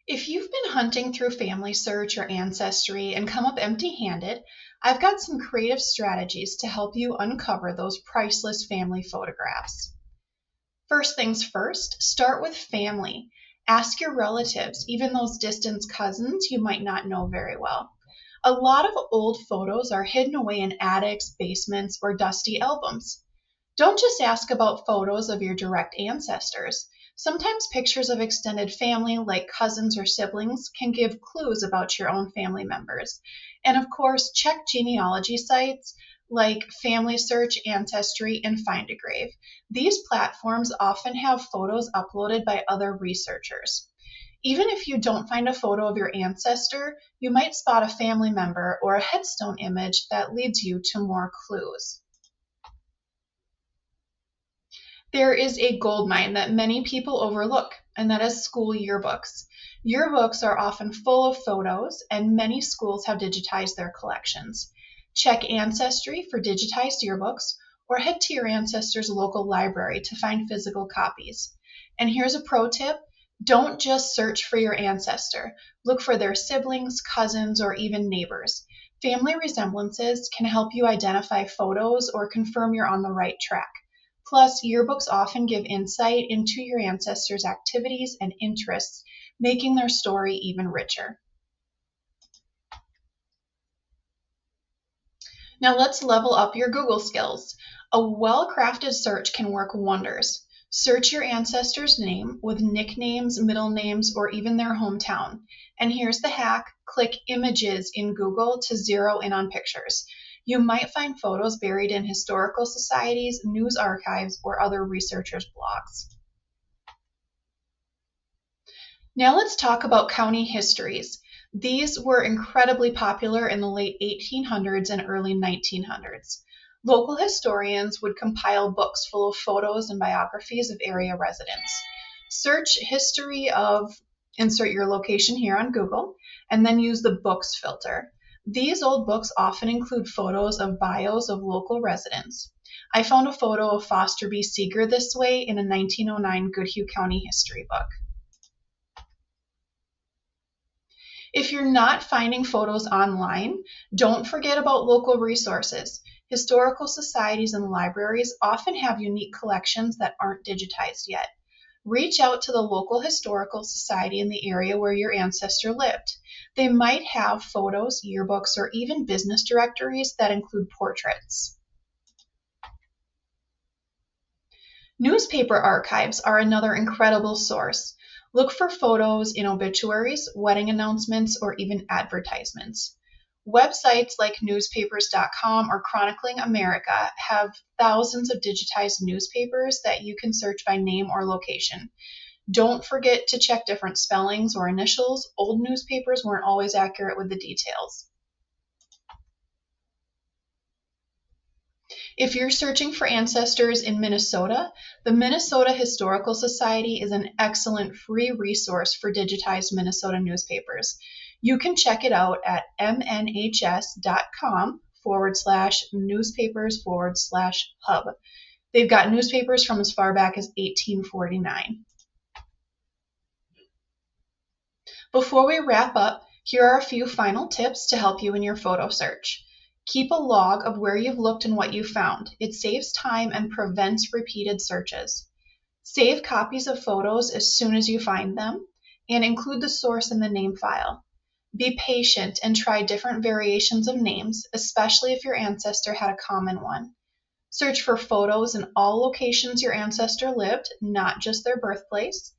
If you've been hunting through FamilySearch or Ancestry and come up empty-handed, I've got some creative strategies to help you uncover those priceless family photographs. First things first, start with family. Ask your relatives, even those distant cousins you might not know very well. A lot of old photos are hidden away in attics, basements, or dusty albums. Don't just ask about photos of your direct ancestors. Sometimes pictures of extended family, like cousins or siblings, can give clues about your own family members. And of course, check genealogy sites like FamilySearch, Ancestry, and FindAGrave. These platforms often have photos uploaded by other researchers. Even if you don't find a photo of your ancestor, you might spot a family member or a headstone image that leads you to more clues. There is a goldmine that many people overlook, and that is school yearbooks. Yearbooks are often full of photos, and many schools have digitized their collections. Check Ancestry for digitized yearbooks, or head to your ancestor's local library to find physical copies. And here's a pro tip: don't just search for your ancestor. Look for their siblings, cousins, or even neighbors. Family resemblances can help you identify photos or confirm you're on the right track. Plus, yearbooks often give insight into your ancestors' activities and interests, making their story even richer. Now let's level up your Google skills. A well-crafted search can work wonders. Search your ancestor's name with nicknames, middle names, or even their hometown. And here's the hack: click Images in Google to zero in on pictures. You might find photos buried in historical societies, news archives, or other researchers' blogs. Now let's talk about county histories. These were incredibly popular in the late 1800s and early 1900s. Local historians would compile books full of photos and biographies of area residents. Search history of, insert your location here on Google, and then use the books filter. These old books often include photos of bios of local residents. I found a photo of Foster B. Seeger this way in a 1909 Goodhue County history book. If you're not finding photos online, don't forget about local resources. Historical societies and libraries often have unique collections that aren't digitized yet. Reach out to the local historical society in the area where your ancestor lived. They might have photos, yearbooks, or even business directories that include portraits. Newspaper archives are another incredible source. Look for photos in obituaries, wedding announcements, or even advertisements. Websites like newspapers.com or Chronicling America have thousands of digitized newspapers that you can search by name or location. Don't forget to check different spellings or initials. Old newspapers weren't always accurate with the details. If you're searching for ancestors in Minnesota, the Minnesota Historical Society is an excellent free resource for digitized Minnesota newspapers. You can check it out at mnhs.com/newspapers/hub. They've got newspapers from as far back as 1849. Before we wrap up, here are a few final tips to help you in your photo search. Keep a log of where you've looked and what you found. It saves time and prevents repeated searches. Save copies of photos as soon as you find them, and include the source in the name file. Be patient and try different variations of names, especially if your ancestor had a common one. Search for photos in all locations your ancestor lived, not just their birthplace.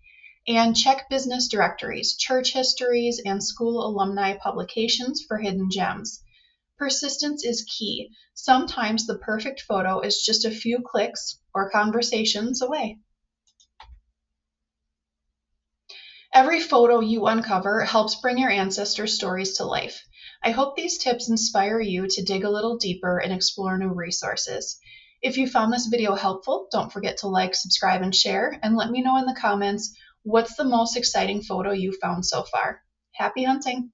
And check business directories, church histories, and school alumni publications for hidden gems. Persistence is key. Sometimes the perfect photo is just a few clicks or conversations away. Every photo you uncover helps bring your ancestors' stories to life. I hope these tips inspire you to dig a little deeper and explore new resources. If you found this video helpful, don't forget to like, subscribe, and share, and let me know in the comments what's the most exciting photo you found so far. Happy hunting!